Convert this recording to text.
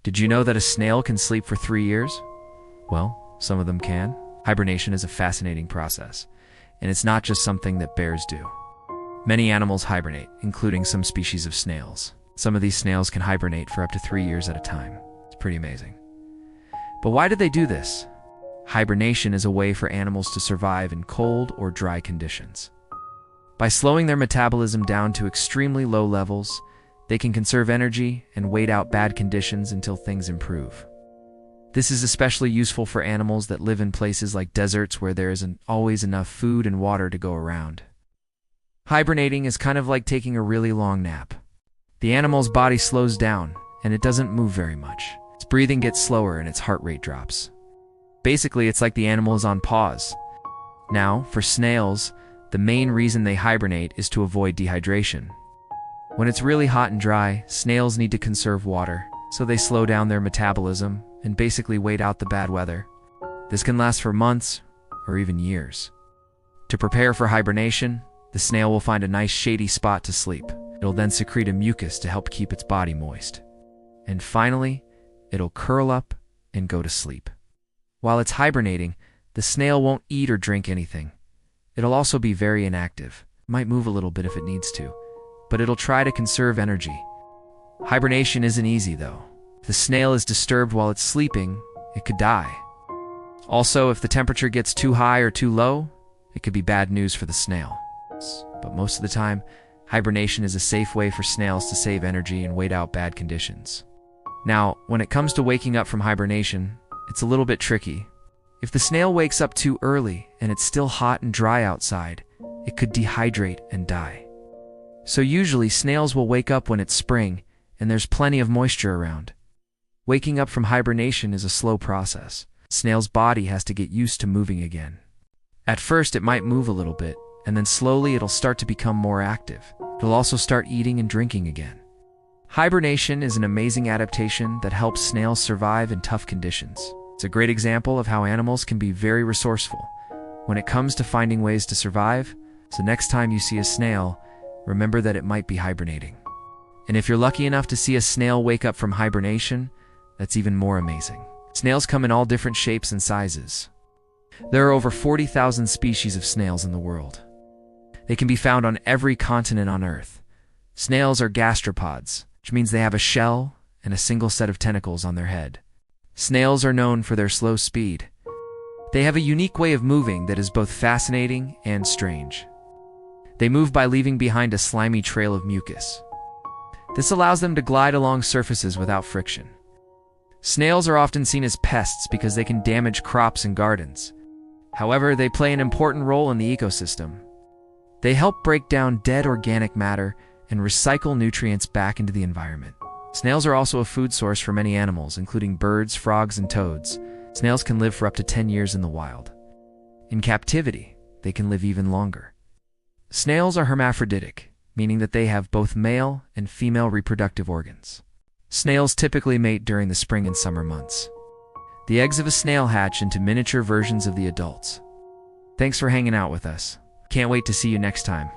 Did you know that a snail can sleep for 3 years? Well, some of them can. Hibernation is a fascinating process, and it's not just something that bears do. Many animals hibernate, including some species of snails. Some of these snails can hibernate for up to 3 years at a time. It's pretty amazing. But why do they do this? Hibernation is a way for animals to survive in cold or dry conditions. By slowing their metabolism down to extremely low levels, they can conserve energy and wait out bad conditions until things improve. This is especially useful for animals that live in places like deserts where there isn't always enough food and water to go around. Hibernating is kind of like taking a really long nap. The animal's body slows down, and it doesn't move very much. Its breathing gets slower and its heart rate drops. Basically, it's like the animal is on pause. Now, for snails, the main reason they hibernate is to avoid dehydration. When it's really hot and dry, snails need to conserve water, so they slow down their metabolism and basically wait out the bad weather. This can last for months or even years. To prepare for hibernation, the snail will find a nice shady spot to sleep. It'll then secrete a mucus to help keep its body moist. And finally, it'll curl up and go to sleep. While it's hibernating, the snail won't eat or drink anything. It'll also be very inactive. It might move a little bit if it needs to, but it'll try to conserve energy. Hibernation isn't easy, though. If the snail is disturbed while it's sleeping, it could die. Also, if the temperature gets too high or too low, it could be bad news for the snail. But most of the time, hibernation is a safe way for snails to save energy and wait out bad conditions. Now, when it comes to waking up from hibernation, it's a little bit tricky. If the snail wakes up too early and it's still hot and dry outside, it could dehydrate and die. So usually snails will wake up when it's spring and there's plenty of moisture around. Waking up from hibernation is a slow process. Snail's body has to get used to moving again. At first it might move a little bit, and then slowly it'll start to become more active. It'll also start eating and drinking again. Hibernation is an amazing adaptation that helps snails survive in tough conditions. It's a great example of how animals can be very resourceful when it comes to finding ways to survive. So next time you see a snail, remember that it might be hibernating. And if you're lucky enough to see a snail wake up from hibernation, that's even more amazing. Snails come in all different shapes and sizes. There are over 40,000 species of snails in the world. They can be found on every continent on Earth. Snails are gastropods, which means they have a shell and a single set of tentacles on their head. Snails are known for their slow speed. They have a unique way of moving that is both fascinating and strange. They move by leaving behind a slimy trail of mucus. This allows them to glide along surfaces without friction. Snails are often seen as pests because they can damage crops and gardens. However, they play an important role in the ecosystem. They help break down dead organic matter and recycle nutrients back into the environment. Snails are also a food source for many animals, including birds, frogs, and toads. Snails can live for up to 10 years in the wild. In captivity, they can live even longer. Snails are hermaphroditic, meaning that they have both male and female reproductive organs. Snails typically mate during the spring and summer months. The eggs of a snail hatch into miniature versions of the adults. Thanks for hanging out with us. Can't wait to see you next time.